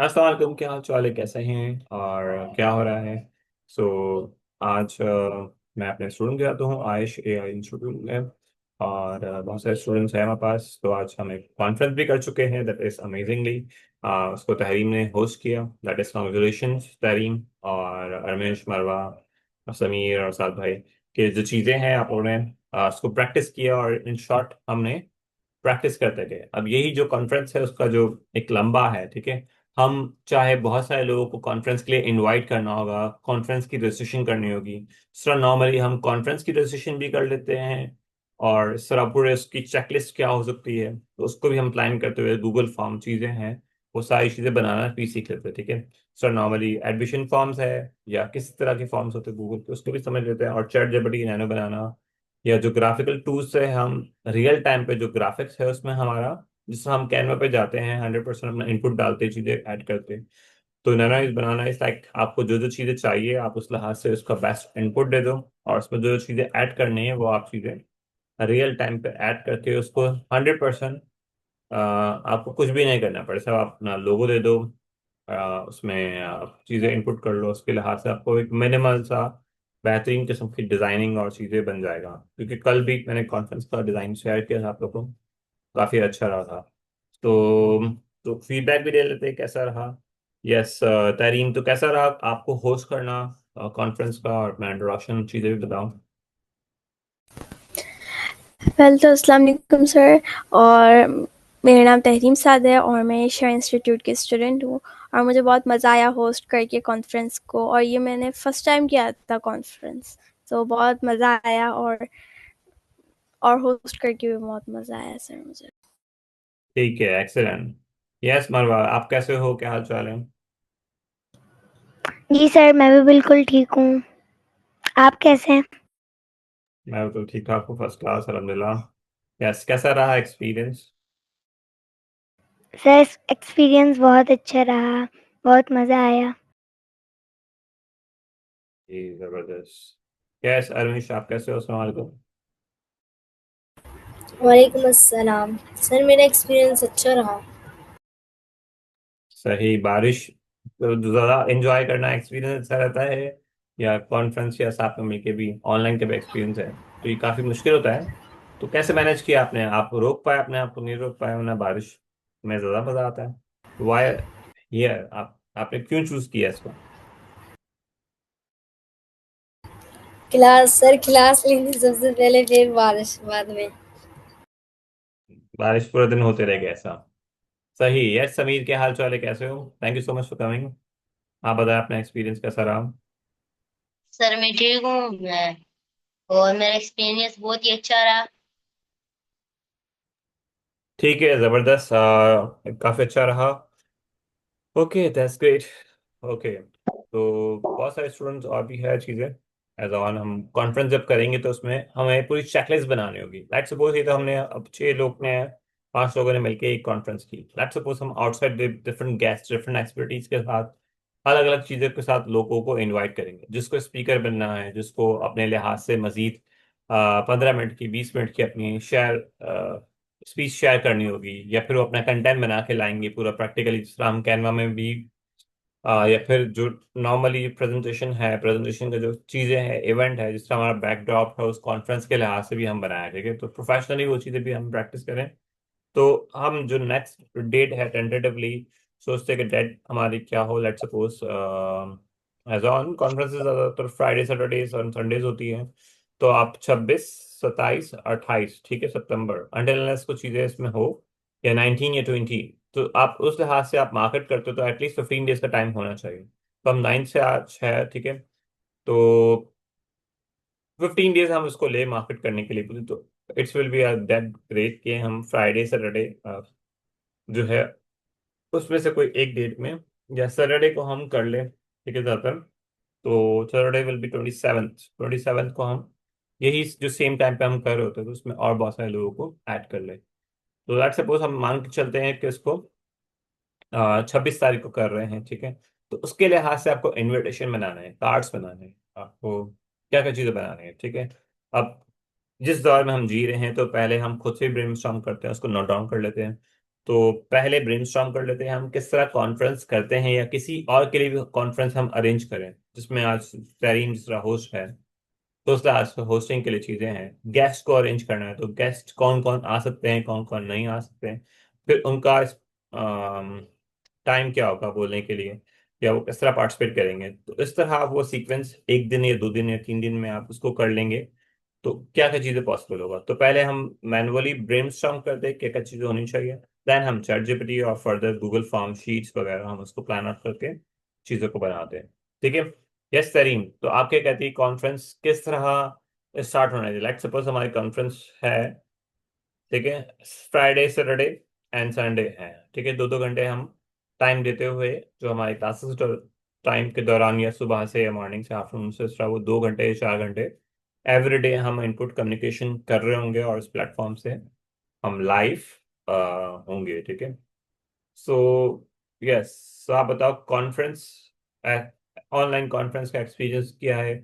अस्सलाम वालेकुम, क्या हाल चाल है, कैसे हैं और क्या हो रहा है। सो आज मैं अपने स्टूडेंट के साथ हूँ आयुष AI इंस्टीट्यूट में। और बहुत सारे स्टूडेंट्स हैं हमारे पास, तो आज हम एक कॉन्फ्रेंस भी कर चुके हैं, दैट इज अमेजिंगली। उसको तहरीम ने होस्ट किया, दैट इज कॉन्ग्रेचुलेशन तहरीम और रमेश मरवा और समीर और साद भाई के जो चीज़ें हैं आप लोगों ने उसको प्रैक्टिस किया और इन शॉर्ट हमने प्रैक्टिस करते गए। अब यही जो कॉन्फ्रेंस है उसका जो एक लंबा है, ठीक है। हम चाहे बहुत सारे लोगों को कॉन्फ्रेंस के लिए इनवाइट करना होगा, कॉन्फ्रेंस की रजिस्ट्रेशन करनी होगी। इस तरह नॉर्मली हम कॉन्फ्रेंस की रजिस्ट्रेशन भी कर लेते हैं, और इस तरह पूरे उसकी चेकलिस्ट क्या हो सकती है तो उसको भी हम प्लान करते हुए गूगल फॉर्म चीज़ें हैं वो सारी चीज़ें बनाना भी सीख लेते हैं, ठीक है। सर नॉर्मली एडमिशन फॉर्म्स है या किस तरह के फॉर्म्स होते हैं गूगल पे उसको भी समझ लेते हैं, और चैट जीपीटी नैनो बनाना या जो ग्राफिकल टूल्स है हम रियल टाइम पे जो ग्राफिक्स है उसमें हमारा, जिसमें हम कैनवा पे जाते हैं 100% अपना इनपुट डालते हैं, चीजें ऐड करते हैं। तो नैनो बनाना इस लाइक आपको जो जो चीजें चाहिए आप उस लिहाज से उसका बेस्ट इनपुट दे दो, और उसमें जो जो चीजें ऐड करनी है वो आप चीजें रियल टाइम पे ऐड करके उसको 100%। आपको कुछ भी नहीं करना पड़े, सब आप अपना लोगो दे दो, उसमें आप चीज़ें इनपुट कर लो, उसके लिहाज से आपको एक मिनिमल सा बेहतरीन किस्म की डिज़ाइनिंग और चीज़ें बन जाएगा। क्योंकि कल भी मैंने कॉन्फ्रेंस का डिज़ाइन शेयर किया था आप लोगों को, काफ़ी अच्छा रहा था। तो फीडबैक भी दे लेते हैं कैसा रहा। यस तहरीन, तो कैसा रहा आपको होस्ट करना कॉन्फ्रेंस का, और मैं इंट्रोडक्शन चीज़ें भी बताऊँ। वेल तो अस्सलाम वालेकुम सर। और मेरा नाम तहरीम साद है और मैं एशिया इंस्टीट्यूट की स्टूडेंट हूँ। और मुझे बहुत मज़ा आया होस्ट करके कॉन्फ्रेंस को, और ये मैंने फ़र्स्ट टाइम किया था कॉन्फ्रेंस। तो बहुत मज़ा आया, और होस्ट करके भी बहुत मज़ा आया सर मुझे। ठीक है, एक्सेलेंट। यस मरवा, आप कैसे हो, क्या हाल चाल है। जी सर, मैं भी बिल्कुल ठीक हूँ। आप कैसे हैं? मैं तो ठीक ठाक हूँ, फर्स्ट क्लास अलहमदिल्ला। यस, कैसा रहा एक्सपीरियंस। सर, एक्सपीरियंस बहुत अच्छा रहा, बहुत मज़ा आया। जी जबरदस्त। यस अरविश, आप कैसे हो, अस्सलाम वालेकुम। वालेकुम अस्सलाम। सर मेरा एक्सपीरियंस अच्छा रहा। सही, बारिश तो ज़्यादा एंजॉय करना एक्सपीरियंस अच्छा रहता है, या कॉन्फ्रेंस या साथ में मिलके भी ऑनलाइन का भी एक्सपीरियंस है तो ये काफ़ी मुश्किल होता है। तो कैसे मैनेज किया आपने, आप रोक पाए अपने आप को, नहीं रोक पाए, वरना बारिश में ज़्यादा मज़ा आता है। वाई, ये आप आपने क्यों चूज किया इसको। क्लास सर, क्लास लेंगे सबसे पहले, फिर बारिश बाद में। बारिश पूरे दिन होते रह गया ऐसा। सही। यस समीर, क्या हाल चाल है, कैसे हो, thank you so much for coming. आप बताएं अपना एक्सपीरियंस कैसा रहा। सर मैं ठीक हूँ मैं, और मेरा एक्सपीरियंस बहुत ही अच्छा रहा। ठीक है, जबरदस्त, काफी अच्छा रहा। Okay that's great. ओके, तो बहुत सारे स्टूडेंट्स और भी है चीजें एज ऑन, हम कॉन्फ्रेंस जब करेंगे तो उसमें हमें पूरी चेकलिस्ट बनानी होगी। लेट्स सपोज ये तो हमने अब 6 लोग ने, 5 लोगों ने मिलकर एक कॉन्फ्रेंस की। लेट्स सपोज हम outside different guest different expertise के साथ अलग अलग चीज़ों के साथ लोगों को इनवाइट करेंगे, जिसको स्पीकर बनना है, जिसको अपने लिहाज से मजीद 15 मिनट की 20 मिनट की अपनी स्पीच शेयर करनी होगी, या फिर वो अपना कंटेंट बना के लाएंगे पूरा प्रैक्टिकली, जिस तरह हम कैनवा में भी या फिर जो नॉर्मली प्रेजेंटेशन है, प्रेजेंटेशन का जो चीज़ें हैं, इवेंट है, जिस तरह हमारा बैकड्रॉप है उस कॉन्फ्रेंस के लिहाज से भी हम बनाए, ठीक है। तो प्रोफेशनली वो चीज़ें भी हम प्रैक्टिस करें। तो हम जो नेक्स्ट डेट है टेंटेटिवली सोचते हैं कि डेट हमारी क्या हो। Let suppose as on conferences ज़्यादातर फ्राइडे सैटरडेज और संडेज होती हैं, तो आप 26 27 28, ठीक है, सितंबर, अंटिल कुछ चीज़ें इसमें हो, या 19 या 20, तो आप उस लिहाज से आप मार्केट करते हो तो एटलीस्ट 15 डेज का टाइम होना चाहिए। तो हम 9 से आज 6, ठीक है। तो 15 डेज हम इसको ले मार्केट करने के लिए पूरी, तो it's will be that great कि हम फ्राइडे सैटरडे जो है उसमें से कोई एक डेट में, या सैटरडे को हम कर लें, ठीक है, ज़्यादातर। तो सैटरडे विल बी 27th को हम यही जो सेम टाइम पे हम कर रहे होते हैं तो उसमें और बहुत सारे लोगों को ऐड कर लें। तो लेट्स सपोज हम मान के चलते हैं कि इसको 26 तारीख को कर रहे हैं, ठीक है। तो उसके लिहाज से आपको इनविटेशन बनाना है, कार्ड्स बनाने हैं, आपको क्या क्या चीज़ें बनानी है, ठीक है। अब जिस दौर में हम जी रहे हैं तो पहले हम खुद से ब्रेनस्टॉर्म करते हैं, उसको नोट डाउन कर लेते हैं। तो पहले ब्रेनस्टॉर्म कर लेते हैं हम किस तरह कॉन्फ्रेंस करते हैं, या किसी और के लिए भी कॉन्फ्रेंस हम अरेंज करें, जिसमें आज तरीन जिस तरह होस्ट है, तो उस तरह आज होस्टिंग के लिए चीजें हैं। गेस्ट को अरेंज करना है, तो गेस्ट कौन कौन आ सकते हैं, कौन कौन नहीं आ सकते हैं, फिर उनका टाइम क्या होगा बोलने के लिए, या वो किस तरह पार्टिसिपेट करेंगे। तो इस तरह आप वो सीक्वेंस एक दिन या 2 दिन या 3 दिन में आप उसको कर लेंगे, तो क्या क्या चीजें पॉसिबल होगा। तो पहले हम मैनुअली ब्रेनस्टॉर्म करते हैं क्या क्या चीजें होनी चाहिए, देन हम चैट जीपीटी और फर्दर गूगल फॉर्म शीट्स वगैरह हम उसको प्लान आउट करके चीजों को बनाते हैं। ठीक है। यस तरीन, तो आप क्या कहती है कॉन्फ्रेंस किस तरह स्टार्ट होना चाहिए। लाइक सपोज हमारी कॉन्फ्रेंस है, ठीक है, फ्राइडे सैटरडे एंड संडे है, ठीक है, 2-2 घंटे हम टाइम देते हुए जो हमारी क्लासेस टाइम के दौरान, या सुबह से या मॉर्निंग से आफ्टरनून से वो 2 घंटे या 4 घंटे एवरीडे हम इनपुट कम्युनिकेशन कर रहे होंगे, और इस प्लेटफॉर्म से हम लाइव होंगे। ठीक है। सो यस, सो आप बताओ कॉन्फ्रेंस, ऑनलाइन कॉन्फ्रेंस का एक्सपीरियंस क्या है,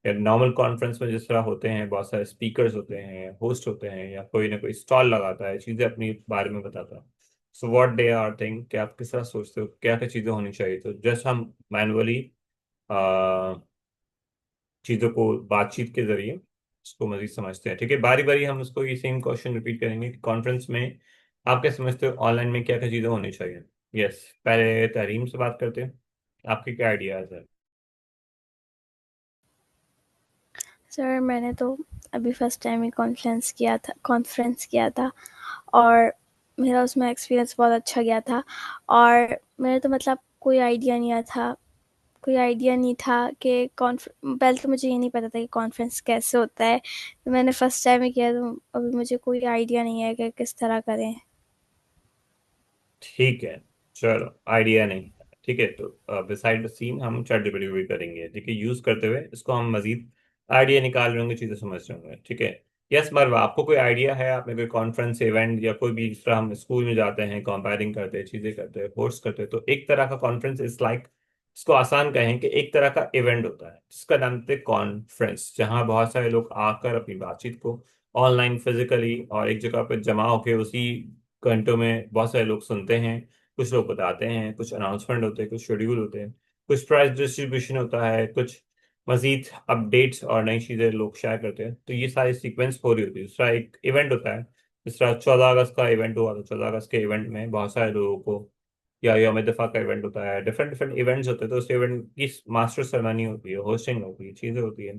या नॉर्मल कॉन्फ्रेंस में जिस तरह होते हैं, बहुत सारे स्पीकर्स होते हैं, होस्ट होते हैं, या कोई ना कोई स्टॉल लगाता है, चीज़ें अपनी बारे में बताता है। So what they are think, कि आप किस तरह सोचते हो क्या क्या चीज़ें होनी चाहिए, तो जस्ट हम मैनुअली चीज़ों को बातचीत के जरिए उसको मजीद समझते हैं। ठीक है, बारी बारी हम उसको ये सेम क्वेश्चन रिपीट करेंगे कि कॉन्फ्रेंस में आप क्या समझते हो ऑनलाइन में क्या क्या चीज़ें होनी चाहिए। यस, पहले तहरीम से बात करते हैं, आपके क्या आइडियाज़ है। सर मैंने तो अभी फर्स्ट टाइम ही कॉन्फ्रेंस किया था और मेरा उसमें एक्सपीरियंस बहुत अच्छा गया था। और मेरे तो मतलब कोई आइडिया नहीं था कि पहले तो मुझे ये नहीं पता था कि कॉन्फ्रेंस कैसे होता है, तो मैंने फर्स्ट टाइम ही किया, तो अभी मुझे कोई आइडिया नहीं है कि किस तरह करें। ठीक है, चलो आइडिया नहीं, ठीक है, तो बिसाइड द सीन हम चैट जीपीटी भी करेंगे, ठीक है, यूज करते हुए इसको हम मजीद आइडिया निकाल रहे होंगे, चीजें समझ रहे होंगे। ठीक है। यस मरवा, आपको कोई आइडिया है, आपने कोई कॉन्फ्रेंस इवेंट या कोई भी, जिस तरह हम स्कूल में जाते हैं कंपेयरिंग करते हैं, चीजें करते हैं, कोर्स करते हैं, तो एक तरह का कॉन्फ्रेंस इज लाइक, इसको आसान कहें कि एक तरह का इवेंट होता है जिसका नाम है कॉन्फ्रेंस, जहाँ बहुत सारे लोग आकर अपनी बातचीत को ऑनलाइन फिजिकली और एक जगह पर जमा होकर उसी घंटों में बहुत सारे लोग सुनते हैं, कुछ लोग बताते हैं, कुछ अनाउंसमेंट होते हैं, कुछ शेड्यूल होते हैं, कुछ प्राइस डिस्ट्रीब्यूशन होता है, कुछ मजीद अपडेट्स और नई चीज़ें लोग शेयर करते हैं, तो ये सारी सीक्वेंस हो रही होती है। दूसरा एक इवेंट होता है, जिस तरह 14 अगस्त का इवेंट हुआ, तो 14 अगस्त के इवेंट में बहुत सारे लोगों को, या यौम दफा का इवेंट होता है, डिफरेंट डिफरेंट इवेंट्स होते हैं, तो उस इवेंट की मास्टर सेरेमनी होती है, होस्टिंग होती है, चीज़ें होती है,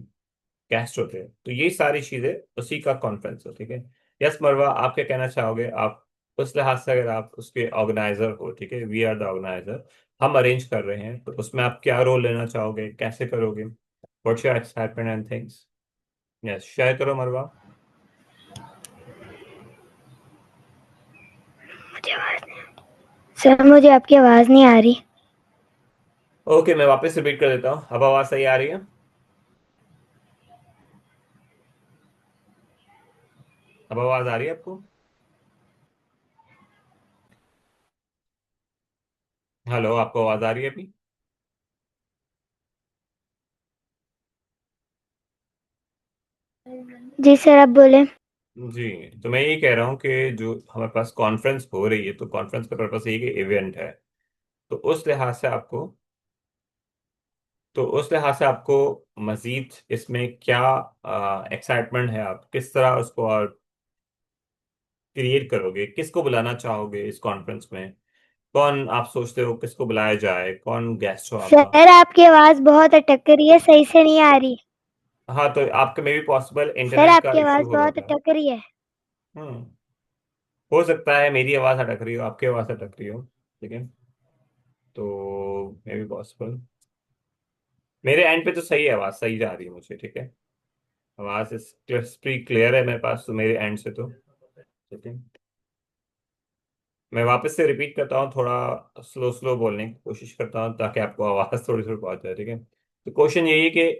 गेस्ट होते हैं, तो ये सारी चीजें उसी का कॉन्फ्रेंस है। ठीक है। यस मरवा, आप क्या कहना चाहोगे, आप उस लिहाज से अगर आप उसके ऑर्गेनाइजर हो, ठीक है, वी आर द ऑर्गेनाइजर, हम अरेंज कर रहे हैं, तो उसमें आप क्या रोल लेना चाहोगे, कैसे करोगे, what's your excitement and things. Yes, share करो मरवा। सर मुझे आपकी आवाज़ नहीं आ रही। ओके, मैं वापस रिपीट कर देता हूँ, अब आवाज सही आ रही है। अब आवाज आ रही है आपको। हेलो, आपको आवाज आ रही है अभी। जी सर, आप बोले। जी, तो मैं यही कह रहा हूँ कि जो हमारे पास कॉन्फ्रेंस हो रही है, तो कॉन्फ्रेंस का पर्पस यही कि इवेंट है, तो उस लिहाज से आपको तो उस लिहाज से आपको मजीद इसमें क्या एक्साइटमेंट है, आप किस तरह उसको और क्रिएट करोगे, किसको बुलाना चाहोगे इस कॉन्फ्रेंस में, कौन आप सोचते हो किसको बुलाया जाए, कौन गेस्ट हो आपका। सर आपकी आवाज़ बहुत अटक रही है, सही से नहीं आ रही। हाँ, तो आपके में भी पॉसिबल सर इंटरनेट का आपकी इशू आवाज़ हो बहुत सकता है। अटक रही है। हम्म, हो सकता है मेरी आवाज़ अटक रही हो, आपकी आवाज़ अटक रही हो। ठीक है, तो मे बी पॉसिबल, मेरे एंड पे तो सही है, आवाज़ सही जा रही है मुझे। ठीक है, आवाज़ क्लियर है मेरे पास, तो मेरे एंड से तो ठीक है। मैं वापस से रिपीट करता हूँ, थोड़ा स्लो स्लो बोलने की कोशिश करता हूँ ताकि आपको आवाज़ थोड़ी थोड़ी पहुंच जाए। ठीक है, तो क्वेश्चन यही है कि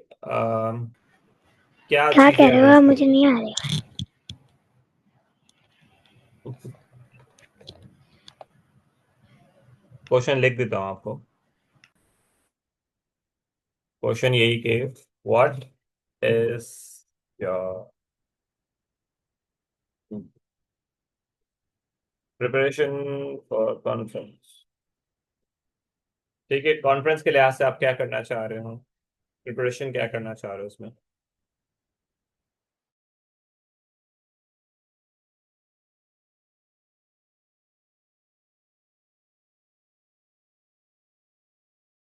क्या क्या चीज़ें कह रहे हो अरेंज आप? मुझे करोगे। नहीं आ रही। क्वेश्चन लिख देता हूँ आपको। क्वेश्चन यही कि what is your preparation for conference. ठीक है, कॉन्फ्रेंस के लिहाज से आप क्या करना चाह रहे हो? प्रिपरेशन क्या करना चाह रहे हो उसमें?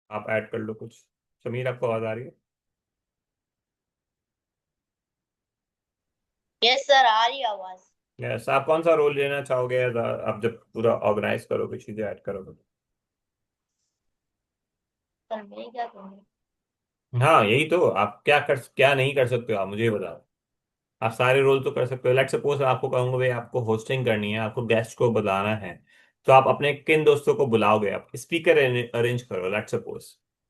आप ऐड कर लो कुछ। समीर, आपको आवाज आ रही है? यस सर, आ रही है आवाज। यस, आप कौन सा रोल लेना चाहोगे आप जब पूरा ऑर्गेनाइज करोगे, चीजें ऐड करोगे? सर मैं क्या करूँ? हाँ, यही तो। आप क्या नहीं कर सकते हो, आप मुझे ये बताओ। आप सारे रोल तो कर सकते हो। लेट सपोज आपको कहूंगा भाई आपको होस्टिंग करनी है, आपको गेस्ट को बुलाना है, तो आप अपने किन दोस्तों को बुलाओगे? आप स्पीकर अरेंज करो, लेट सपोज।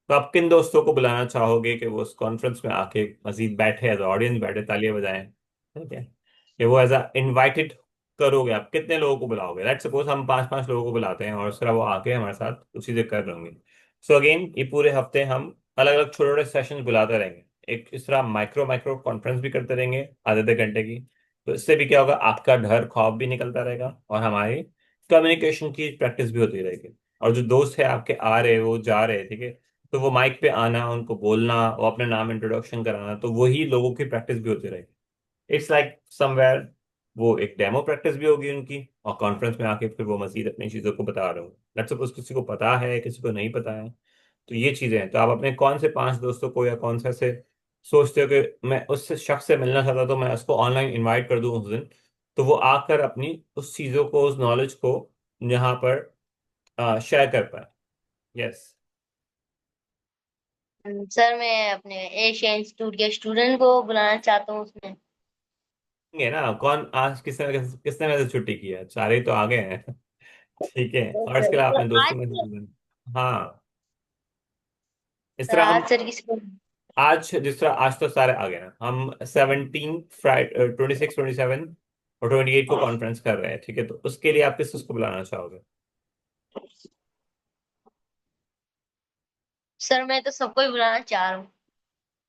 तो आप किन दोस्तों को बुलाना चाहोगे कि वो उस कॉन्फ्रेंस में आके मजीद बैठे, एज ऑडियंस बैठे, तालियां बजाएं? ठीक है, कि वो एज अ इनवाइटेड करोगे? आप कितने लोगों को बुलाओगे? लेट सपोज हम पांच पांच लोगों को बुलाते हैं और उसके बाद वो आके हमारे साथ कुछ चीजें कर रहे होंगे। सो अगेन, ये पूरे हफ्ते हम अलग अलग छोटे छोटे सेशंस बुलाते रहेंगे। एक इस तरह माइक्रो माइक्रो कॉन्फ्रेंस भी करते रहेंगे, आधे आधे घंटे की। तो इससे भी क्या होगा, आपका डर खौफ भी निकलता रहेगा और हमारी कम्युनिकेशन की प्रैक्टिस भी होती रहेगी। और जो दोस्त है आपके आ रहे, वो जा रहे, ठीक है, तो वो माइक पे आना, उनको बोलना, वो अपने नाम इंट्रोडक्शन कराना, तो वही लोगों की प्रैक्टिस भी होती रहेगी। इट्स लाइक समवेयर वो एक डेमो प्रैक्टिस भी होगी उनकी, और कॉन्फ्रेंस में आके फिर वो मजीद अपनी चीज़ों को बता रहे हो। लेट्स सपोज किसी को पता है, किसी को नहीं पता है। तो ये चीज़ें हैं। तो आप अपने कौन से पांच दोस्तों को या कौन से ऐसे सोचते हो कि मैं उस शख्स से मिलना चाहता, तो मैं उसको ऑनलाइन इनवाइट कर दूं उस दिन, तो वो आकर अपनी उस चीज़ों को, उस नॉलेज को यहाँ पर शेयर कर पाए। यस। सर मैं अपने एशिया इंस्टीट्यूट के स्टूडेंट को बुलाना चाहता हूँ उसमें। ये ना, कौन आज किसने वैसे छुट्टी की है? सारे ही तो आ गए हैं। ठीक है, और इसके अलावा सर अपने दोस्तों आज में से हाँ, इस सर तरह हम आज सर किसी को। आज जिस तरह आज तो सारे आ गए ना, हम 17 फ्राइडे 26 27 और 28 को कॉन्फ्रेंस कर रहे हैं। ठीक है, तो उसके लिए आप किस किसको बुलाना चाहोगे? सर मैं तो सबको ही बुलाना चाह रहा हूँ।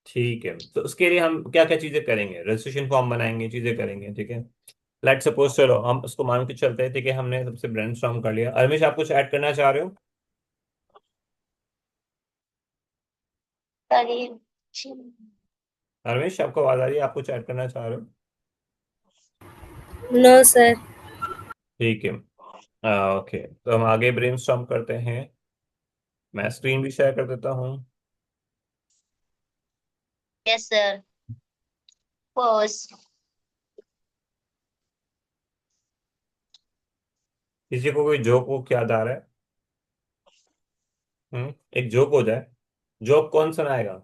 ठीक है, तो उसके लिए हम क्या क्या चीजें करेंगे? रजिस्ट्रेशन फॉर्म बनाएंगे, चीजें करेंगे। ठीक है, लेट सपोज, चलो हम उसको मान के चलते हैं। ठीक है, हमने सबसे ब्रेनस्टॉर्म कर लिया। अरमेश, आप कुछ ऐड करना चाह रहे हो? सर ये अरमेश, आपको आवाज आ रही है? आप कुछ ऐड करना चाह रहे हो? No sir. ठीक है, ओके, तो हम आगे ब्रेनस्टॉर्म करते हैं। मैं स्क्रीन भी शेयर कर देता हूँ। Yes sir. बस किसी को कोई जोक वोक याद आ रहा है? एक जोक हो जाए। जोक कौन सुनाएगा?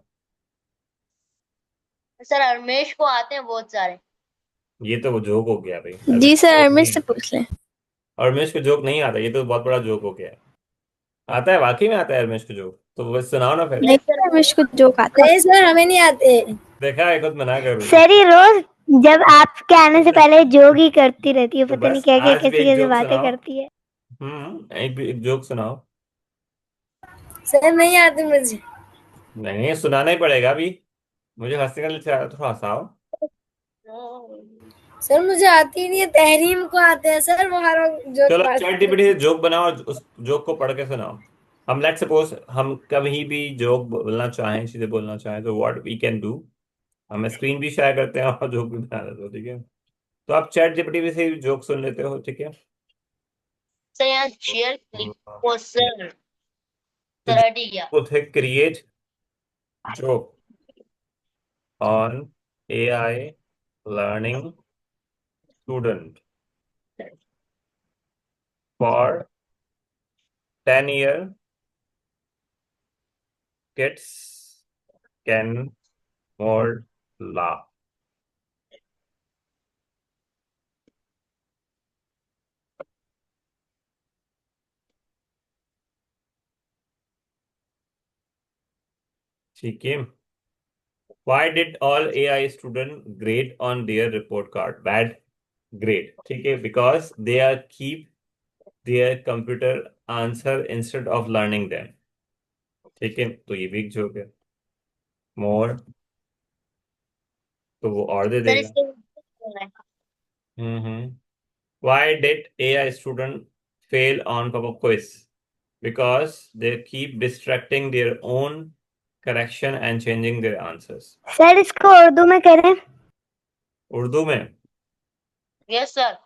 सर रमेश को आते हैं बहुत सारे। ये तो वो जोक हो गया भाई, जी अरमेश सर, को जोक अरमिश नहीं से आता। पूछ लें। अरमेश को जोक नहीं आता, ये तो बहुत बड़ा जोक हो गया है। आता है, वाकई में आता है अरमेश को जोक? तो बस सुनाओ ना फिर। नहीं यस सर सर, अरमिश को जोक आता है। नहीं सर, हमें नहीं आते। देखा है, खुद मना कर रही है। सर ये रोज जब आपके आने से पहले जोक ही करती रहती है, तो पता नहीं बस क्या क्या आज भी कैसी एक कैसी जोक बातें सुनाओ। करती है। एक जोक सुनाओ। सर नहीं आते मुझे। नहीं, सुनाना ही पड़ेगा अभी। मुझे हंसने का लिए थोड़ा हंसाओ। सर मुझे आती ही नहीं है, तहरीम को आते हैं सर, वो हर वक्त जोक चलो, चैट मारती जीपीटी से रहती जोक बनाओ और उस जोक को पढ़ के सुनाओ। हम लेट सपोज हम कभी भी जोक बोलना चाहें, चीजें बोलना चाहें, तो व्हाट वी कैन डू, हम स्क्रीन भी शेयर करते हैं और जोक भी बना देते हो। ठीक है, तो आप चैट जीपीटी भी से जोक सुन लेते हो। ठीक है, सर यहाँ शेयर क्लिक ओ सर। तो सर जो हट ही गया। वो थे, create joke on AI learning student for 10 year kids can more laugh। ठीक है, why did all AI student grade on their report card bad grade? ठीक है, because they are keep their computer answer instead of learning them। ठीक है, तो ये भी एक जोक है। मोर, तो वो और दे सर देगा। इसके हम्म। Why did AI student fail on pop-up quiz? Because they keep distracting their own correction and changing their answers. Sir इसको उर्दू में करें। उर्दू में? Yes sir.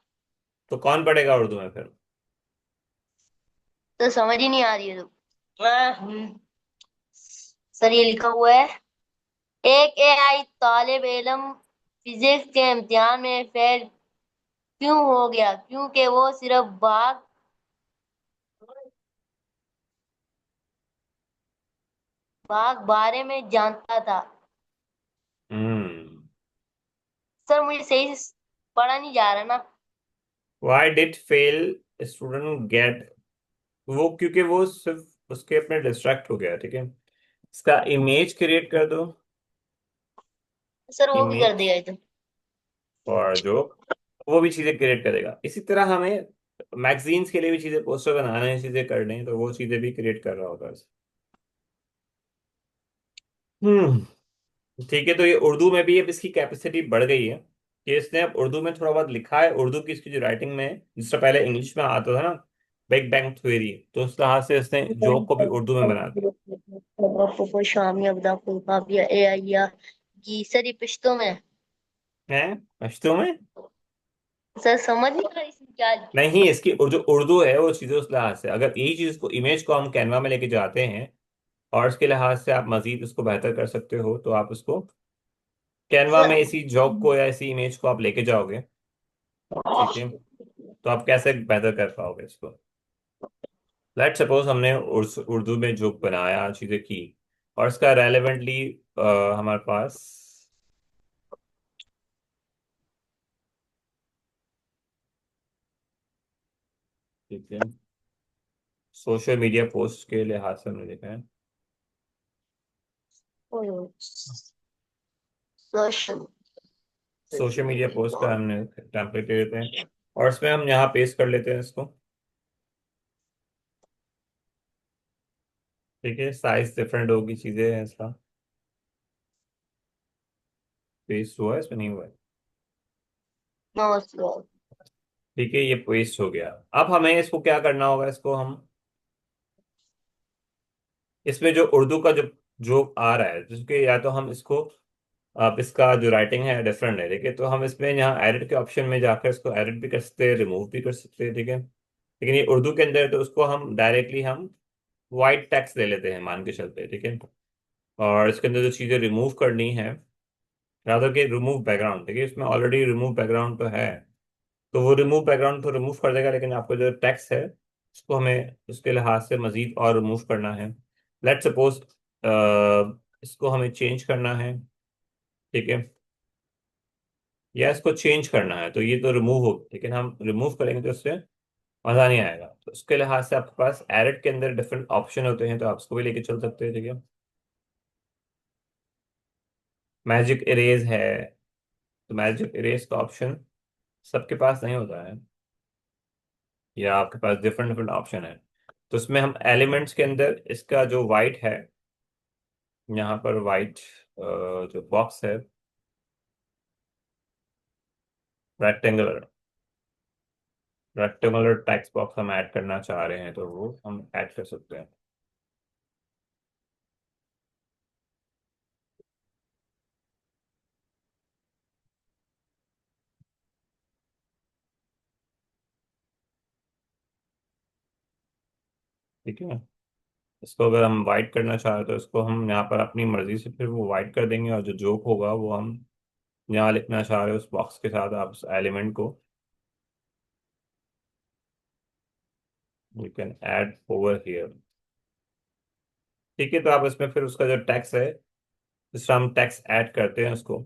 तो कौन पढ़ेगा उर्दू में फिर? तो समझ ही नहीं आ रही है तो। सर ये लिखा हुआ है, एक एआई तालिब इल्म फिजिक्स के इम्तिहान में फेल क्यों हो गया? क्योंकि वो सिर्फ भाग बारे में जानता था। हम्म। सर मुझे सही से पढ़ा नहीं जा रहा ना। Why did fail student get? वो क्योंकि वो सिर्फ उसके अपने डिस्ट्रैक्ट हो गया, ठीक है। इसका इमेज क्रिएट कर दो। सर वो भी कर इमेज दिया है तो। और जो वो भी चीजें क्रिएट करेगा। इसी तरह हमें मैगजीन्स के लिए भी चीजें, पोस्टर बनाने हैं, चीजें करनी है, तो वो चीजें भी क्रिएट कर रहा होगा। हम्म। ठीक है, तो ये उर्दू में भी अब इसकी कैपेसिटी बढ़ गई है कि इसने अब उर्दू में थोड़ा बहुत लिखा है। उर्दू की इसकी जो राइटिंग में है, जिससे पहले इंग्लिश में आता था ना, बिग बैंग थ्योरी, तो उस लिहाज से इसने जोक को भी उर्दू में बना दिया शामिया बदा काफिया एआईया जी सर, ये पश्तो में। है। पश्तो में? सर समझ नहीं आ रही इसमें क्या लिखा है। नहीं, इसकी जो उर्दू है वो चीजें उस लिहाज से, अगर यही चीज को, इमेज को हम कैनवा में लेके जाते हैं और उसके लिहाज से आप मजीद उसको बेहतर कर सकते हो, तो आप उसको कैनवा में सर इसी जॉब को या इसी इमेज को आप लेके जाओगे, ठीक है, तो आप कैसे बेहतर कर पाओगे इसको। लेट सपोज हमने उर्दू में जोक बनाया, चीजें की, और इसका रेलेवेंटली हमारे पास, ठीक है, सोशल मीडिया पोस्ट के लिहाज से हमने देखा है। सोशल सोशल मीडिया पोस्ट का हमने टेम्पलेट ले लेते हैं और इसमें हम यहाँ पेस्ट कर लेते हैं इसको, ठीक है। साइज डिफरेंट होगी, चीजें हैं इसका, पेस्ट हुआ है, इसमें नहीं हुआ है, नो। ठीक है, ये पेस्ट हो गया। अब हमें इसको क्या करना होगा, इसको हम इसमें जो उर्दू का जो जोक आ रहा है, जिसके या तो हम इसको, अब इसका जो राइटिंग है डिफरेंट है, ठीक है, तो हम इसमें यहाँ एडिट के ऑप्शन में जाकर इसको एडिट भी कर सकते हैं, रिमूव भी कर सकते हैं, ठीक है। लेकिन ये उर्दू के अंदर है, तो उसको हम डायरेक्टली हम वाइट टेक्स्ट ले लेते हैं, मान के चलते हैं, ठीक है। और इसके अंदर जो चीज़ें रिमूव करनी है, रादर के रिमूव बैकग्राउंड, ठीक है, इसमें ऑलरेडी रिमूव बैकग्राउंड तो है, तो वो रिमूव बैकग्राउंड तो रिमूव कर देगा, लेकिन आपको जो टेक्स्ट है उसको हमें उसके लिहाज से मजीद और रिमूव करना है। लेट सपोज इसको हमें चेंज करना है, ठीक है, या इसको चेंज करना है, तो ये तो रिमूव हो, लेकिन हम रिमूव करेंगे तो उससे मजा नहीं आएगा, तो उसके लिहाज से आपके पास एडिट के अंदर डिफरेंट ऑप्शन होते हैं, तो आप उसको भी लेके चल सकते हैं, ठीक है। मैजिक इरेज है, तो मैजिक इरेज का ऑप्शन सबके पास नहीं होता है, या आपके पास डिफरेंट डिफरेंट ऑप्शन है। तो उसमें हम एलिमेंट्स के अंदर इसका जो वाइट है, यहाँ पर वाइट जो बॉक्स है, रेक्टेंगुलर रेक्टेंगुलर टेक्स्ट बॉक्स हम ऐड करना चाह रहे हैं, तो वो हम ऐड कर सकते हैं, ठीक है। इसको अगर हम वाइट करना चाह रहे हैं, तो इसको हम यहाँ पर अपनी मर्जी से फिर वो वाइट कर देंगे, और जो जोक होगा वो हम यहाँ लिखना चाह रहे हैं उस बॉक्स के साथ, आप उस एलिमेंट को you can add over here, ठीक है। तो आप इसमें फिर उसका जो टेक्स्ट है, जिस हम टेक्स्ट ऐड करते हैं उसको,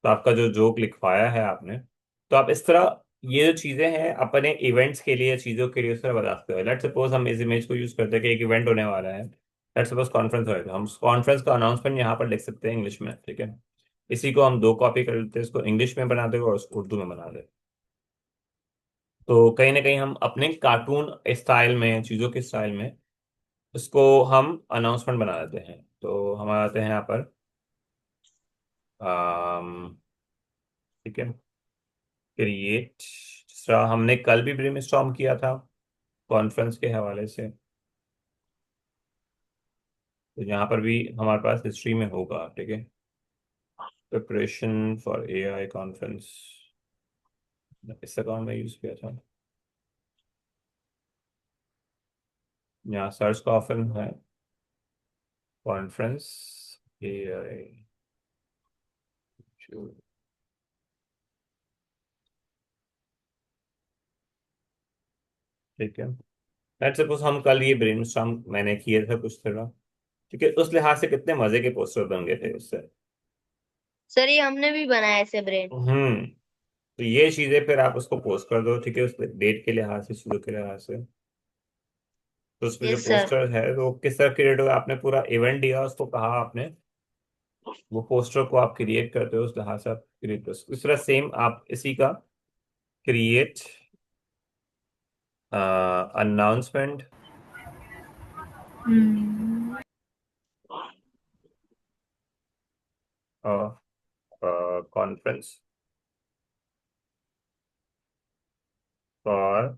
तो आपका जो जोक लिखवाया है आपने, तो आप इस तरह ये जो चीजें हैं अपने इवेंट्स के लिए, चीजों के लिए उस तरह बता सकते हो। लेट सपोज हम इस इमेज को यूज करते हैं कि एक इवेंट होने वाला है, लेट सपोज कॉन्फ्रेंस होएगा, हम कॉन्फ्रेंस का अनाउंसमेंट यहाँ पर लिख सकते हैं इंग्लिश में, ठीक है। इसी को हम दो कॉपी कर लेते हैं, इसको इंग्लिश में बना देंगे और उसको उर्दू में बना दें, तो कहीं ना कहीं हम अपने कार्टून स्टाइल में, चीज़ों के स्टाइल में उसको हम अनाउंसमेंट बना देते हैं। तो हम आते हैं यहाँ पर, ठीक है, क्रिएट दूसरा हमने कल भी ब्रेनस्टॉर्म किया था कॉन्फ्रेंस के हवाले से, तो यहाँ पर भी हमारे पास हिस्ट्री में होगा। ठीक है, प्रिपरेशन फॉर एआई कॉन्फ्रेंस, इस अकाउंट में यूज किया था। यहाँ सर्च का ऑप्शन है कॉन्फ्रेंस एआई। ठीक है, लेट्स सपोज हम कल ये ब्रेनस्टॉर्म मैंने किए थे कुछ तरह। ठीक है, उस लिहाज से कितने मजे के पोस्टर बन गए थे उससे। सर ये हमने भी बनाया ऐसे ब्रेन। तो ये चीजें फिर आप उसको पोस्ट कर दो। ठीक है, उस डेट के लिहाज से, चीजों के लिहाज से। तो उसमें जो यस सर। पोस्टर है वो किस तरह क्रिएट होगा, आपने पूरा इवेंट दिया उसको, कहा आपने वो पोस्टर को आप क्रिएट करते हो, उस लिहाज से आप क्रिएट करो। इस तरह सेम आप इसी का क्रिएट अनाउंसमेंट कॉन्फ्रेंस और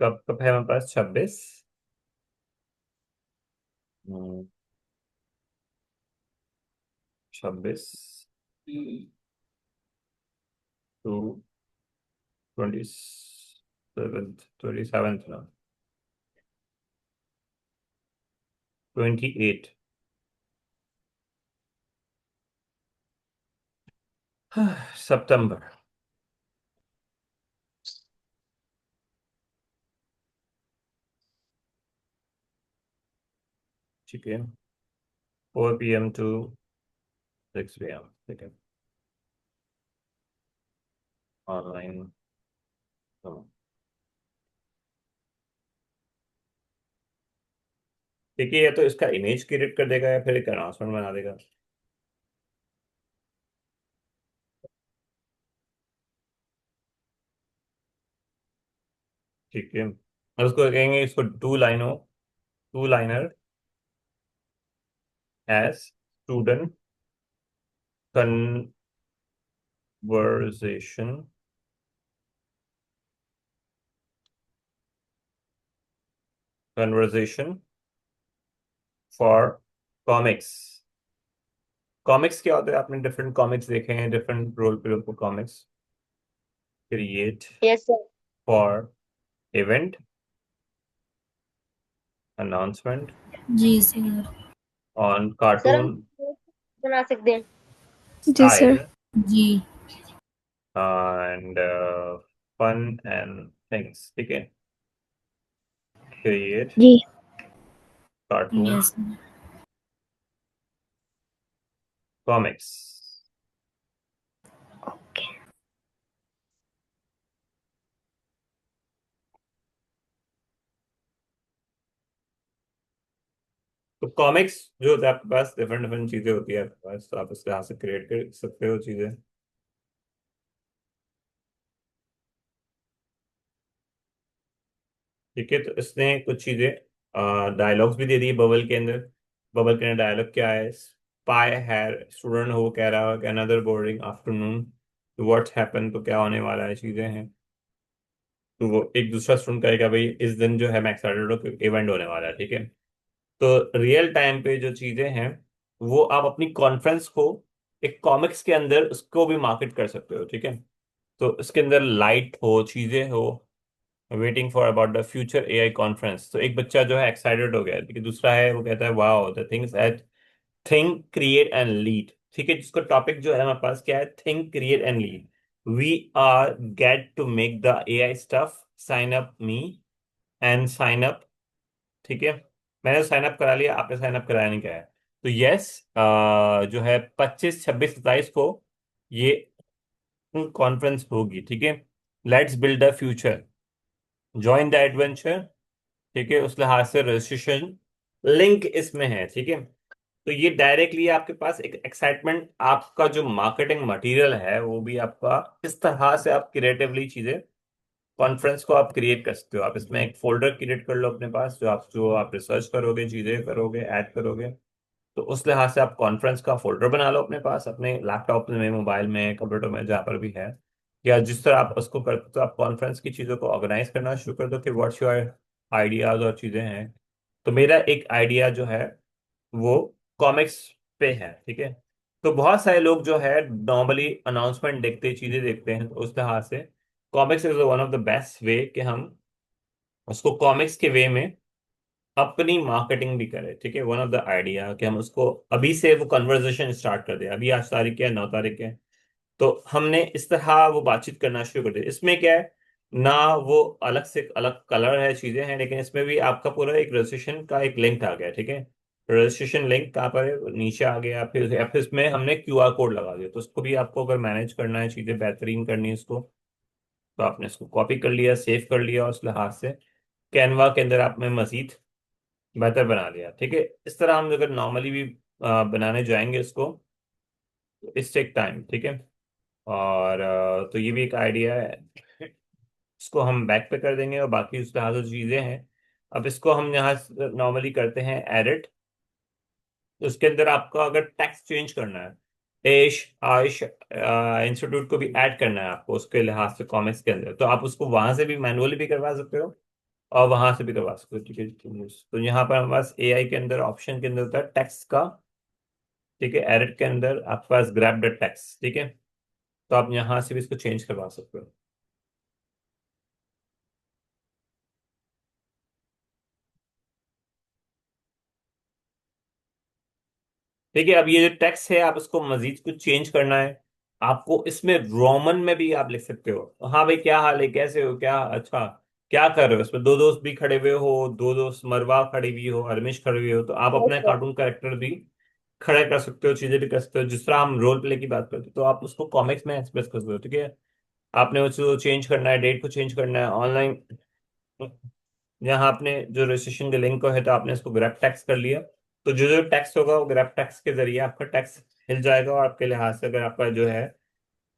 कब कब है हमारे पास 26, 26 टू 27 ना, 28 सितंबर। ठीक है, 4 PM to 6 PM। ठीक है, ऑनलाइन। ठीक है, या तो इसका इमेज क्रिएट कर देगा या फिर एक अनाउंसमेंट बना देगा। ठीक है, और उसको कहेंगे, इसको two liner as student conversation conversation for comics. Comics क्या होता है, आपने डिफरेंट कॉमिक्स देखे हैं, डिफरेंट रोल पे comics create yes sir. For event announcement जी सर। ऑन सर हम कार्टून बना सकते हैं। जी सर। स्टाइल जी। And fun and things. ठीक है, क्रिएट जी। Cartoon yes sir. कॉमिक्स। तो कॉमिक्स जो होता है आपके पास, डिफरेंट डिफरेंट चीजें होती है आपके पास, तो आप उसके हाथ से क्रिएट कर सकते हो चीजें। ठीक है, तो इसने कुछ चीजें डायलॉग्स भी दे दी बबल के अंदर। बबल के अंदर डायलॉग क्या है, स्पाई है, स्टूडेंट हो कह रहा है अनदर बोरिंग आफ्टरनून, तो व्हाट हैपन, तो क्या होने वाला है, चीजें हैं। तो वो एक दूसरा स्टूडेंट कहेगा भाई इस दिन जो है मैं एक्साइटेड हूँ, इवेंट होने वाला है। ठीक है, तो रियल टाइम पे जो चीजें हैं वो आप अपनी कॉन्फ्रेंस को एक कॉमिक्स के अंदर उसको भी मार्केट कर सकते हो। ठीक है, तो इसके अंदर लाइट हो, चीजें हो, waiting for about the future AI conference. तो एक बच्चा जो है एक्साइटेड हो गया है, लेकिन दूसरा है वो कहता है wow the things at think create and lead. ठीक है, जिसका टॉपिक जो है हमारे पास क्या है, think create and lead. We are get to make the AI stuff, sign up me and sign up. ठीक है, मैंने साइन अप करा लिया, आपने साइन अप कराया नहीं, क्या है। तो यस, जो है 25, 26, 27 को ये कॉन्फ्रेंस होगी। ठीक है, let's build the future, join the adventure. ठीक है, उस लिहाज से रजिस्ट्रेशन लिंक इसमें है। ठीक है, तो ये डायरेक्टली आपके पास एक एक्साइटमेंट, आपका जो मार्केटिंग मटेरियल है वो भी आपका इस तरह से आप क्रिएटिवली चीजें कॉन्फ्रेंस को आप क्रिएट कर सकते हो। आप इसमें एक फोल्डर क्रिएट कर लो अपने पास, जो आप रिसर्च करोगे, चीजें करोगे, ऐड करोगे, तो उस लिहाज से आप कॉन्फ्रेंस का फोल्डर बना लो अपने पास, अपने लैपटॉप में, मोबाइल में, कंप्यूटर में, जहाँ पर भी है, या जिस तरह आप उसको करते तो आप कॉन्फ्रेंस की चीज़ों को ऑर्गेनाइज करना शुरू कर दो कि व्हाट्स योर आइडियाज और चीज़ें हैं। तो मेरा एक आइडिया जो है वो कॉमिक्स पे है, ठीक है। तो बहुत सारे लोग जो है नॉर्मली अनाउंसमेंट देखते, चीज़ें देखते हैं, तो उस लिहाज से comics is one of the best way कि हम उसको कॉमिक्स के वे में अपनी मार्केटिंग भी करें, ठीक है। वन ऑफ द आइडिया कि हम उसको अभी से वो कन्वर्सेशन स्टार्ट कर दें। अभी आज तारीख है, 9 तारीख है, तो हमने इस तरह वो बातचीत करना शुरू कर दी। इसमें क्या है ना, वो अलग से अलग कलर है, चीजें हैं, लेकिन इसमें भी आपका पूरा एक रजिस्ट्रेशन का एक लिंक आ गया, ठीक है। रजिस्ट्रेशन लिंक कहाँ पर है, नीचे आ गया। फिर इसमें हमने क्यूआर कोड लगा दिया, तो उसको भी आपको अगर मैनेज करना है, चीजें बेहतरीन करनी है इसको, तो आपने इसको कॉपी कर लिया, सेव कर लिया, उस लिहाज से कैनवा के अंदर आपने मजीद बेहतर बना लिया, ठीक है। इस तरह हम अगर नॉर्मली भी बनाने जाएंगे इसको, तो इस टेक टाइम, ठीक है। और तो ये भी एक आइडिया है। इसको हम बैक पे कर देंगे और बाकी उस तरह से चीज़ें हैं। अब इसको हम यहाँ नॉर्मली करते हैं एडिट। तो उसके अंदर आपका अगर टेक्स्ट चेंज करना है, एश आयुष इंस्टीट्यूट को भी ऐड करना है आपको उसके लिहाज से कॉमिक्स के अंदर, तो आप उसको वहां से भी मैनुअली भी करवा सकते हो और वहां से भी करवा सकते हो, ठीक है। तो यहाँ पर हमारे पास एआई के अंदर ऑप्शन के अंदर होता है टेक्स्ट का, ठीक है। एडिट के अंदर आपके पास ग्रैब द टेक्स्ट, ठीक है। तो आप यहाँ से भी इसको चेंज करवा सकते हो। ठीक है। अब ये जो टेक्स्ट है, आप इसको मजीद कुछ चेंज करना है, आपको इसमें रोमन में भी आप लिख सकते हो। हाँ भाई, क्या हाल है, कैसे हो, क्या अच्छा, क्या कर रहे हो। इसमें दो दोस्त भी खड़े हुए हो, दो दोस्त, मरवा खड़ी हुई हो, अरमिश खड़ी हुई हो, तो आप यस अपना सर। कार्टून कैरेक्टर भी खड़े कर सकते हो, चीजें भी कर सकते हो। जिस तरह हम रोल प्ले की बात करते हो, तो आप उसको कॉमिक्स में एक्सप्रेस कर सकते हो, ठीक है। आपने उसको चेंज करना है, डेट को चेंज करना है ऑनलाइन, यहाँ आपने जो रजिस्ट्रेशन के लिंक को है, तो आपने इसको ग्रैब टैक्स कर लिया, तो जो जो टैक्स होगा वो ग्रैब टैक्स के जरिए आपका टैक्स हिल जाएगा। और आपके लिहाज से अगर आपका जो है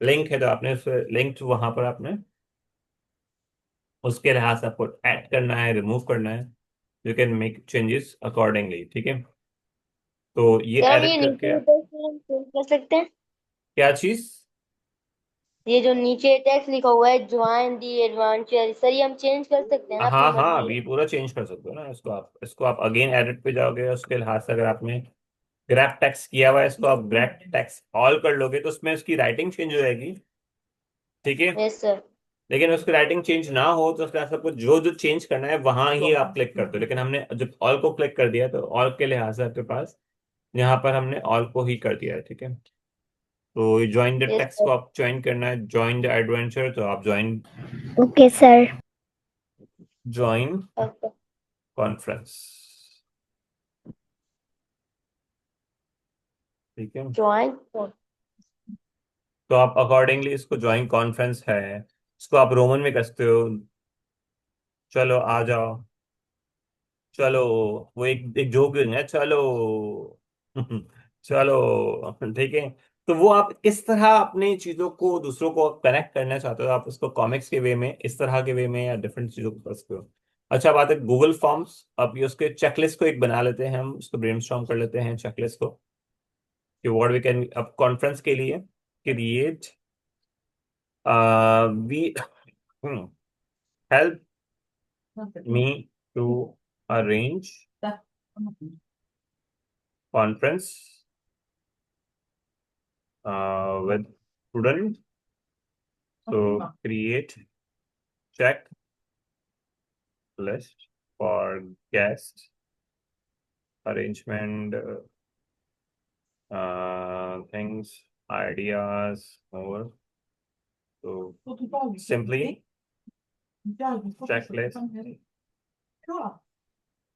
लिंक है, तो आपने उस लिंक वहां पर आपने उसके लिहाज से आपको ऐड करना है, रिमूव करना है। You can make changes accordingly, ठीक है। तो ये सर हम एडिट ये करके नीचे टेक्स्ट हम चेंज कर सकते हैं। क्या चीज। ये जो नीचे टेक्स्ट लिखा हुआ है, ज्वाइन दी एडवेंचर, सर ये हम चेंज कर सकते हैं ना, अपनी हाँ हाँ, मर्जी है। अभी पूरा चेंज कर सकते हो ना इसको। आप इसको आप अगेन एडिट पे जाओगे, उसके लिहाज से अगर आपने ग्रैप टैक्स किया हुआ है, इसको आप ग्रैप टैक्स ऑल कर लोगे, तो उसमें उसकी राइटिंग चेंज हो जाएगी, ठीक है। Yes sir. लेकिन उसकी राइटिंग चेंज ना हो, तो उसका सबको जो जो चेंज करना है वहां ही आप क्लिक कर दो। लेकिन हमने जब ऑल को क्लिक कर दिया, तो ऑल के लिहाज से आपके पास यहाँ पर हमने ऑल को ही कर दिया है, ठीक है। तो ज्वाइन द यस टेक्स्ट को सर। आप ज्वाइन करना है, ज्वाइन द एडवेंचर, तो आप join, okay sir. Join okay. Conference, ठीक है। ज्वाइन। तो आप अकॉर्डिंगली इसको ज्वाइन कॉन्फ्रेंस है, इसको आप रोमन में कर सकते हो। चलो आ जाओ, चलो, वो एक एक जोक है, चलो चलो, ठीक है। तो वो आप इस तरह अपनी चीजों को दूसरों को कनेक्ट करना चाहते हो, आप उसको कॉमिक्स के वे में, इस तरह के वे में, या डिफरेंट चीजों को कर सकते हो। अच्छा बात है गूगल फॉर्म्स। अब ये उसके चेकलिस्ट को एक बना लेते हैं, हम उसको ब्रेनस्टॉर्म कर लेते हैं चेकलिस्ट को, कि व्हाट वी कैन अब कॉन्फ्रेंस के लिए create, we help me to arrange conference with student. So create checklist for guest arrangement, things, ideas, more. So simply checklist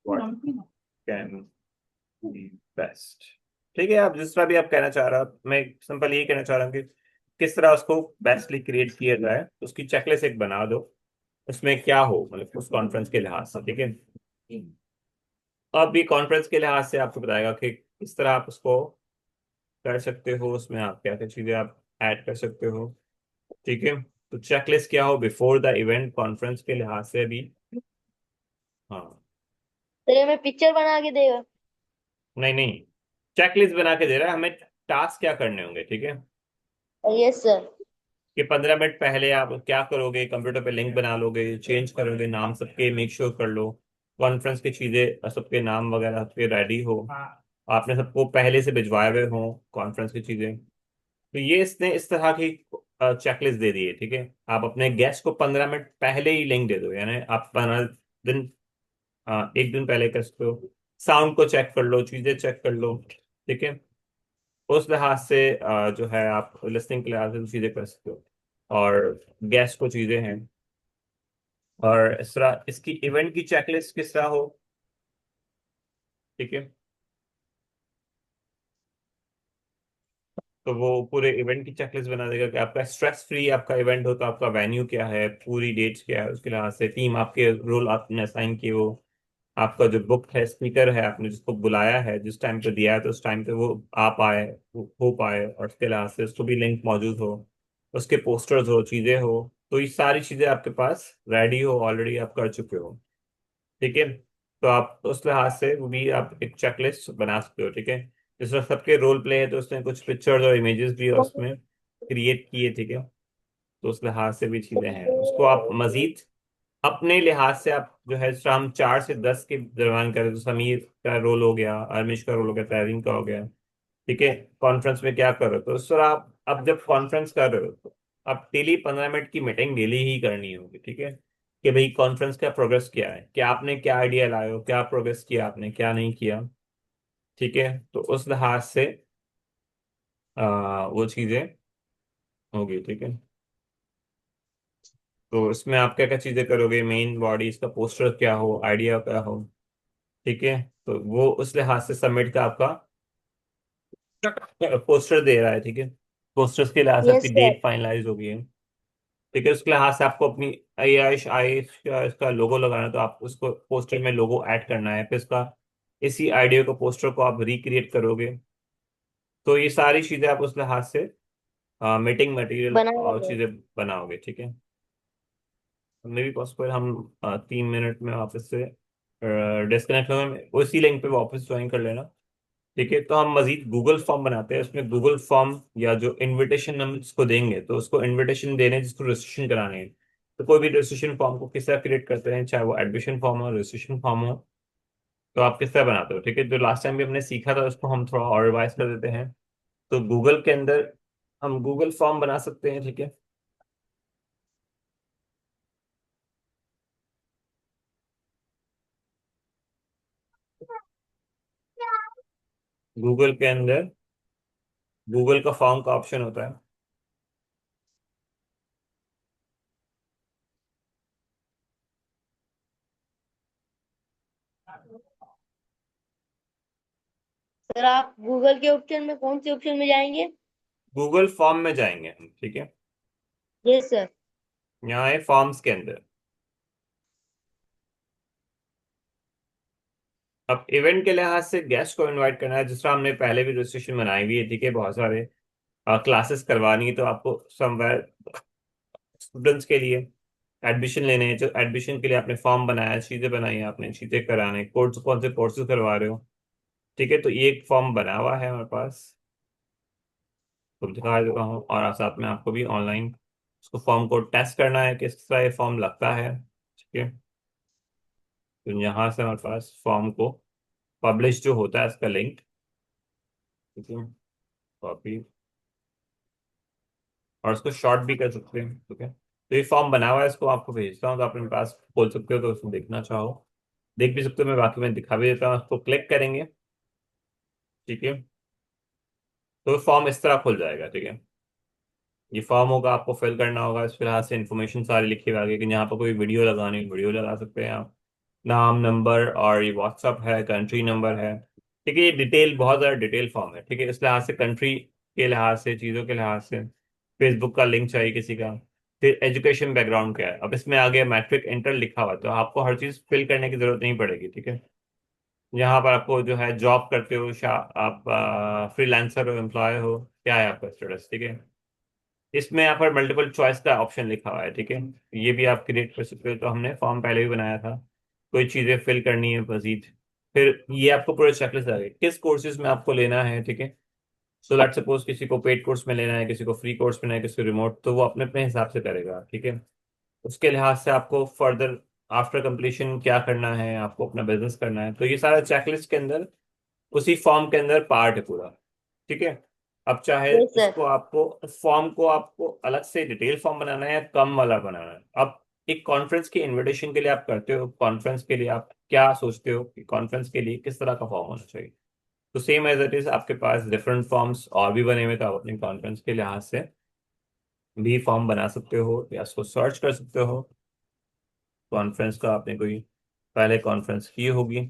what can be best. ठीक है। आप जिस तरह भी आप कहना चाह रहे हो, मैं सिंपल ये कहना चाह रहा हूँ कि किस तरह उसको बेस्टली क्रिएट किया जाए, उसकी चेकलिस्ट एक बना दो, उसमें क्या हो, मतलब उस कॉन्फ्रेंस के लिहाज से, ठीक है। अब ये कॉन्फ्रेंस के लिहाज से आपको बताएगा कि किस तरह आप उसको कर सकते हो, उसमें आप क्या क्या चीजें आप ऐड कर सकते हो, ठीक है। तो चेकलिस्ट क्या हो बिफोर द इवेंट कॉन्फ्रेंस के लिहाज से भी। हाँ। सर ये हमें पिक्चर बना के देगा। नहीं नहीं, चेकलिस्ट बना के दे रहा है, हमें टास्क क्या करने होंगे, ठीक है। Yes sir. कि 15 मिनट पहले आप क्या करोगे, कंप्यूटर पे लिंक बना लोगे, चेंज करोगे नाम सबके, मेक श्योर कर लो कॉन्फ्रेंस की चीजें सबके नाम वगैरह सबके रेडी हो, आपने सबको पहले से भिजवाए हुए हो कॉन्फ्रेंस की चीजें। तो ये इसने इस तरह की चेकलिस्ट दे दी है, ठीक है। आप अपने गेस्ट को 15 मिनट पहले ही लिंक दे दो, यानी आप 15 दिन, एक दिन पहले कर सकते हो, साउंड को चेक कर लो, चीजें चेक कर लो, ठीक है। उस लिहाज से जो है आप लिसनिंग के लिहाज से तो चीजें कर सकते हो, और गेस्ट को चीजें हैं। और इस तरह इसकी इवेंट की चेकलिस्ट किस तरह हो, ठीक है। तो वो पूरे इवेंट की चेकलिस्ट बना देगा कि आपका स्ट्रेस फ्री आपका इवेंट हो, तो आपका वेन्यू क्या है, पूरी डेट्स क्या है, उसके लिहाज से टीम आपके रोल आपने असाइन किए हो, आपका जो बुक है, स्पीकर है, आपने जिसको बुलाया है, जिस टाइम पे दिया है तो उस टाइम पे वो आ पाए, वो हो पाए, और उसके लिहाज से उसको भी लिंक मौजूद हो, उसके पोस्टर्स हो, चीजें हो, तो ये सारी चीजें आपके पास रेडी हो, ऑलरेडी आप कर चुके हो, ठीक है। तो आप उस लिहाज से वो भी आप एक चेकलिस्ट बना सकते हो, ठीक है। जिस वक्त सबके रोल प्ले है तो उसने कुछ पिक्चर्स और इमेजेस भी उसमें क्रिएट किए, ठीक है। तो उस लिहाज से भी चीजें हैं, उसको आप मजीद अपने लिहाज से आप जो है, शाम 4 से 10 के दरम्यान करें तो समीर का रोल हो गया, अरमिश का रोल हो गया, तहरीन का हो गया, ठीक है। कॉन्फ्रेंस में क्या कर रहे हो, तो उस तरह आप अब जब कॉन्फ्रेंस कर रहे हो तो आप डेली 15 मिनट की मीटिंग डेली ही करनी होगी, ठीक है। कि भाई कॉन्फ्रेंस का प्रोग्रेस क्या है, क्या आपने क्या आइडिया लाए हो, क्या प्रोग्रेस किया आपने, क्या नहीं किया, ठीक है। तो उस लिहाज से वो चीजें होगी, ठीक है। तो इसमें आप क्या क्या चीजें करोगे, मेन बॉडी, इसका पोस्टर क्या हो, आइडिया क्या हो, ठीक है। तो वो उस लिहाज से सबमिट का आपका पोस्टर दे रहा है, ठीक है। पोस्टर्स के लिहाज से आपकी यस सर। डेट फाइनलाइज हो गई है, ठीक है। उसके लिहाज से आपको अपनी आईआईश आईएश का इसका लोगो लगाना है, तो आप उसको पोस्टर में लोगो ऐड करना है, फिर इसका इसी आइडिया को पोस्टर को आप रिक्रिएट करोगे। तो ये सारी चीजें आप उस लिहाज से मीटिंग मटेरियल और बनाएंगे। चीजें बनाओगे, ठीक है। मे भी पॉसिबल हम 3 मिनट में वापस से डिस्कनेक्ट होंगे, उसी लिंक पे वापस ज्वाइन कर लेना, ठीक है। तो हम मजीद गूगल फॉर्म बनाते हैं, उसमें गूगल फॉर्म या जो इनविटेशन हम इसको देंगे, तो उसको इनविटेशन देने जिसको रजिस्ट्रेशन कराने है, तो कोई भी रजिस्ट्रेशन फॉर्म को किस तरह क्रिएट करते हैं, चाहे वो एडमिशन फॉर्म हो, रजिस्ट्रेशन फॉर्म हो, तो आप किस तरह बनाते हो, ठीक है। जो लास्ट टाइम भी हमने सीखा था उसको हम थोड़ा और रिवाइज कर देते हैं। तो गूगल के अंदर हम गूगल फॉर्म बना सकते हैं, ठीक है। गूगल के अंदर गूगल का फॉर्म का ऑप्शन होता है। सर आप गूगल के ऑप्शन में कौन से ऑप्शन में जाएंगे? गूगल फॉर्म में जाएंगे हम, ठीक है। Yes sir. यहाँ है फॉर्म्स के अंदर। अब इवेंट के लिहाज से गेस्ट को इनवाइट करना है, जिस तरह हमने पहले भी रजिस्ट्रेशन बनाई हुई है, ठीक है। बहुत सारे क्लासेस करवानी है, तो आपको समवेयर स्टूडेंट्स के लिए एडमिशन लेने हैं, जो एडमिशन के लिए आपने फॉर्म बनाया, चीजें बनाई हैं, आपने चीजें कराने, कोर्स कौन से कोर्सेज करवा रहे हो, ठीक है। तो ये एक फॉर्म बना हुआ है हमारे पास, तो दिखा देता हूँ, और साथ में आपको भी ऑनलाइन उसको फॉर्म को टेस्ट करना है कि किस तरह ये फॉर्म लगता है, ठीक है। तो यहाँ से हमारे पास फॉर्म को पब्लिश जो होता है इसका लिंक, ठीक है, कॉपी, और उसको शॉर्ट भी कर सकते हैं, ठीक है। तो ये फॉर्म बना हुआ है, इसको आपको भेजता हूँ, तो आप अपने पास खोल सकते हो, तो उसको देखना चाहो देख भी सकते हो, मैं बाकी मैं दिखा भी देता हूँ, उसको क्लिक करेंगे, ठीक है। तो फॉर्म इस तरह खुल जाएगा, ठीक है। ये फॉर्म होगा, आपको फिल करना होगा, इस फिलहाल से इन्फॉर्मेशन सारी लिखी हुई आगे कि यहाँ पर कोई वीडियो लगानी, वीडियो लगा सकते हैं आप, नाम, नंबर, और ये व्हाट्सअप है, कंट्री नंबर है, ठीक है। ये डिटेल, बहुत ज़्यादा डिटेल फॉर्म है, ठीक है। इस लिहाज से कंट्री के लिहाज से, चीज़ों के लिहाज से, फेसबुक का लिंक चाहिए किसी का, फिर एजुकेशन बैकग्राउंड क्या है, अब इसमें आ गया मैट्रिक इंटर लिखा हुआ है, तो आपको हर चीज़ फिल करने की जरूरत नहीं पड़ेगी, ठीक है। यहाँ पर आपको जो है जॉब करते हो, आप फ्रीलांसर हो, एम्प्लॉय हो, क्या है आपका स्टेटस, ठीक है। इसमें यहाँ पर मल्टीपल चॉइस का ऑप्शन लिखा हुआ है, ठीक है। ये भी आप क्रिएट कर सकते हो, तो हमने फॉर्म पहले भी बनाया था, कोई चीज़ें फिल करनी है मजीद फिर ये आपको पूरा चेकलिस्ट आ गई किस कोर्सेज में आपको लेना है, ठीक है। सो लेट सपोज किसी को पेड कोर्स में लेना है, किसी को फ्री कोर्स में लेना है, किसी को रिमोट, तो वो अपने अपने हिसाब से करेगा, ठीक है। उसके लिहाज से आपको फर्दर आफ्टर कंप्लीशन क्या करना है, आपको अपना बिजनेस करना है, तो ये सारा चेकलिस्ट के अंदर उसी फॉर्म के अंदर पार्ट है पूरा, ठीक है। अब चाहे यस सर। इसको आपको फॉर्म को आपको अलग से डिटेल फॉर्म बनाना है या कम वाला बनाना है। अब एक कॉन्फ्रेंस की इनविटेशन के लिए आप करते हो, कॉन्फ्रेंस के लिए आप क्या सोचते हो कि कॉन्फ्रेंस के लिए किस तरह का फॉर्म होना चाहिए। तो सेम एज इट इज आपके पास डिफरेंट फॉर्म्स और भी बने हुए, तो आप अपनी कॉन्फ्रेंस के लिहाज से भी फॉर्म बना सकते हो या उसको सर्च कर सकते हो। कॉन्फ्रेंस का आपने कोई पहले कॉन्फ्रेंस की होगी,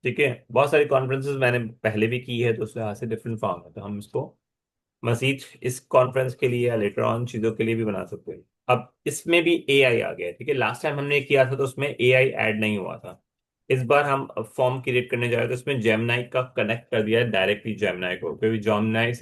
ठीक है। बहुत सारी कॉन्फ्रेंसेस मैंने पहले भी की है, तो उस लिहाज से डिफरेंट फॉर्म है, तो हम इसको मजीद इस कॉन्फ्रेंस के लिए या लेटर ऑन चीज़ों के लिए भी बना सकते हैं। अब इसमें भी एआई आ गया है, ठीक है। लास्ट टाइम हमने किया था तो उसमें एआई ऐड नहीं हुआ था। इस बार हम फॉर्म क्रिएट करने जा रहे हैं तो इसमें जेमिनाई का कनेक्ट कर दिया है डायरेक्टली जेमिनाई को, क्योंकि जेमिनाई से